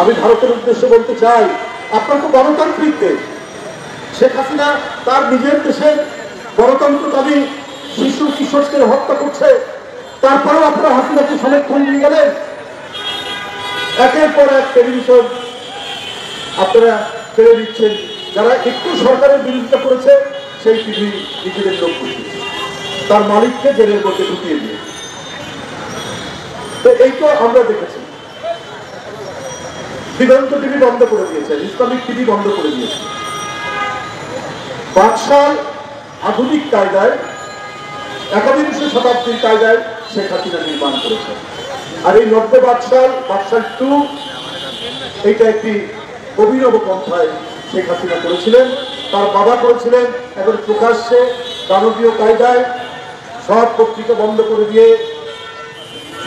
আমি ভারতের উদ্দেশ্যে বলতে চাই, আপনার তো গণতান্ত্রিক দেশ। শেখ হাসিনা তার নিজের দেশের গণতন্ত্র দাবি শিশু কিশোরকে হত্যা করছে, তারপরেও আপনারা হাসিনাকে সমর্থন দিয়ে গেলেন। একের পর এক টেলিভিশন আপনারা ছেড়ে দিচ্ছেন, যারা একটু সরকারের বিরোধিতা করেছে সেই টিভি নিজেদের লোক বসিয়েছে, তার মালিককে জেলের মধ্যে ঢুকিয়ে দিয়ে। তো এই তো আমরা দেখেছি, দিগন্ত টিভি বন্ধ করে দিয়েছেন, ইসলামিক টিভি বন্ধ করে দিয়েছে। বাদশাহ আধুনিক কায়দায়, একাবিংশ শতাব্দীর কায়দায় শেখ হাসিনা নির্মাণ করেছে। আর এই 90 বাদশাহ 2 এইটা একটি অভিনব পন্থায় শেখ হাসিনা করেছিলেন, তার বাবা করেছিলেন। এখন প্রকাশ্যে দানবীয় কায়দায় সব পত্রিকা বন্ধ করে দিয়ে,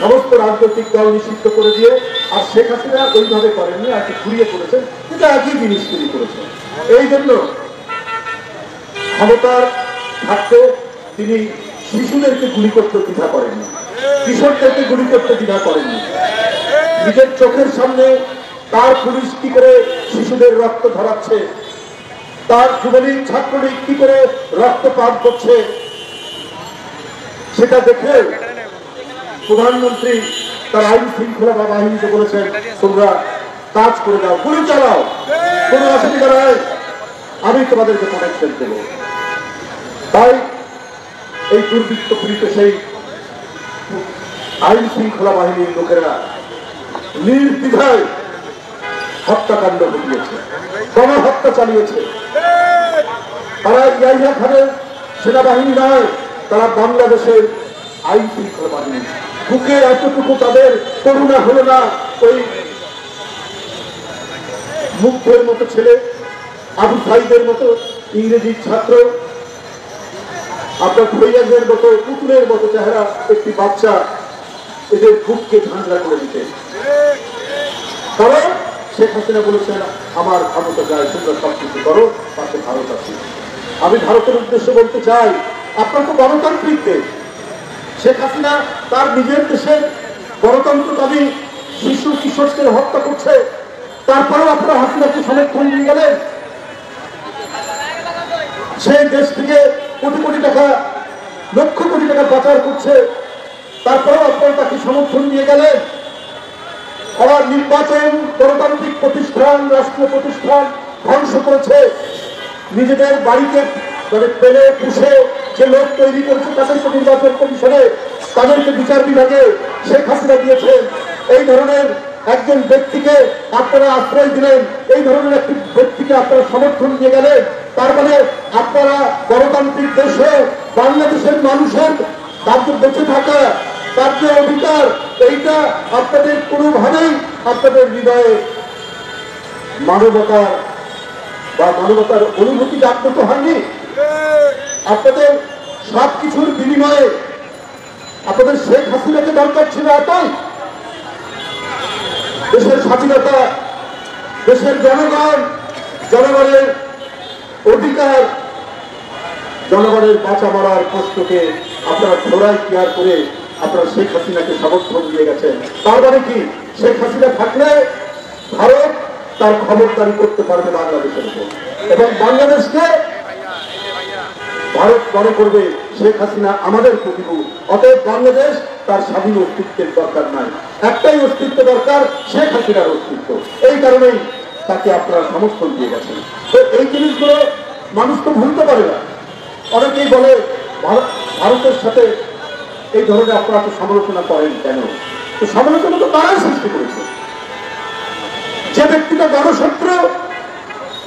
সমস্ত রাজনৈতিক দল নিষিদ্ধ করে দিয়ে। আর শেখ হাসিনা ওইভাবে করেননি, আর ঘুরিয়ে করেছেন, কিন্তু একই জিনিস তিনি করেছেন। এই জন্য ক্ষমতার থাকতে তিনি শিশুদেরকে গুলি করতে দ্বিধা করেননি, কিশোরদেরকে গুলি করতে দ্বিধা করেননি। নিজের চোখের সামনে তার পুলিশ কি করে শিশুদের রক্ত ধরাচ্ছে, তার যুবলীগ ছাত্রলীগ কি করে রক্তপাত করছে, সেটা দেখে প্রধানমন্ত্রী তার আইন শৃঙ্খলা বাহিনীকে বলেছেন, তোমরা কাজ করে দাও, গুলি চালাও, কোনো অসুবিধা নাই, আমি তোমাদেরকে প্রোটেকশন দেব। তাই এই দুর্বৃত্ত পীড়িত সেই আইন শৃঙ্খলা বাহিনীর লোকেরা নির্দ্বিধায় হত্যাকাণ্ড ঘটিয়েছে, গণহত্যা চালিয়েছে। তারা ইয়াহিয়া খানের সেনাবাহিনী নয়, তারা বাংলাদেশের আইন শৃঙ্খলা বাহিনী। বুকে এতটুকু তাদের করুণা হলো না, ওই মুগ্ধের মতো ছেলে, আবু সাইদের মতো ইংরেজি ছাত্র, আপনার ফৈয়াজের মতো পুতুলের মতো চেহারা একটি বাচ্চা, এদের বুককে ঝাঁঝরা করে দিতে। কারণ শেখ হাসিনা বলেছেন, আমার ক্ষমতা যায়, তোমরা সবকিছু করো, পাশে ভারত আছে। আমি ভারতের উদ্দেশ্যে বলতে চাই, আপনার তো গণতান্ত্রিক দেশ। শেখ হাসিনা তার নিজের দেশের গণতন্ত্র দাবি শিশু কিশোরকে হত্যা করছে, তারপরেও আপনারা হাসিনাকে সমর্থন দিয়ে গেলেন। সেই দেশ থেকে কোটি কোটি টাকা, লক্ষ কোটি টাকা পাচার করছে, তারপরেও আপনারা তাকে সমর্থন দিয়ে গেলেন। আবার নির্বাচন, গণতান্ত্রিক প্রতিষ্ঠান, রাষ্ট্রীয় প্রতিষ্ঠান ধ্বংস করেছে। নিজেদের বাড়িতে পেলে পুষে যে লোক তৈরি করেছে তাদেরকে নির্বাচন কমিশনে, তাদেরকে বিচার বিভাগে শেখ হাসিনা দিয়েছেন। এই ধরনের একজন ব্যক্তিকে আপনারা আশ্রয় দিলেন, এই ধরনের একটি ব্যক্তিকে আপনারা সমর্থন দিয়ে গেলেন। তার মানে আপনারা গণতান্ত্রিক দেশে বাংলাদেশের মানুষের তাদের বেঁচে থাকা, তার যে অধিকার, এইটা আপনাদের কোনোভাবেই আপনাদের হৃদয়ে মানবতার বা মানবতার অনুভূতি জাগ্রত হয়নি। আপনাদের সবকিছুর বিনিময়ে আপনাদের শেখ হাসিনাকে দরকার ছিল এতই। দেশের স্বাধীনতা, দেশের জনগণ, জনগণের অধিকার, জনগণের বাঁচা মরার প্রশ্নকে আপনারা ঘোড়ায় কেয়ার করে আপনারা শেখ হাসিনাকে সমর্থন দিয়ে গেছেন। তার মানে কি, শেখ হাসিনা থাকলে ভারত তার খবরদারি করতে পারবে বাংলাদেশের উপর, এবং বাংলাদেশকে ভারত মনে করবে শেখ হাসিনা আমাদের প্রতিভূ। অতএব বাংলাদেশ তার স্বাধীন অস্তিত্বের দরকার নাই, একটাই অস্তিত্ব দরকার, শেখ হাসিনার অস্তিত্ব। এই কারণেই তাকে আপনারা সমর্থন দিয়ে গেছেন। তো এই জিনিসগুলো মানুষ তো ভুলতে পারে না। অনেকেই বলে ভারতের সাথে এই ধরনের আপনারা তো সমালোচনা করেন কেন? তো সমালোচনা তো তারাই সৃষ্টি করেছে। যে ব্যক্তিটা গণশত্রু,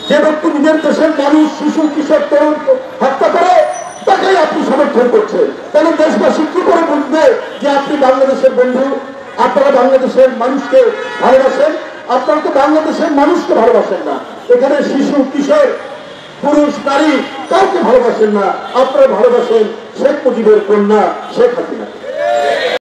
যে ব্যক্তি নিজের দেশের মানুষ, শিশু কিশোর তরুণ হত্যা করে, তাকেই আপনি সমর্থন করছেন। তাহলে দেশবাসী কি করে বুঝবে যে আপনি বাংলাদেশের বন্ধু, আপনারা বাংলাদেশের মানুষকে ভালোবাসেন? আপনারা তো বাংলাদেশের মানুষকে ভালোবাসেন না। এখানে শিশু কিশোর পুরুষ নারী কাউকে ভালোবাসেন না, আপনারা ভালোবাসেন শেখ মুজিবের কন্যা শেখ হাসিনা।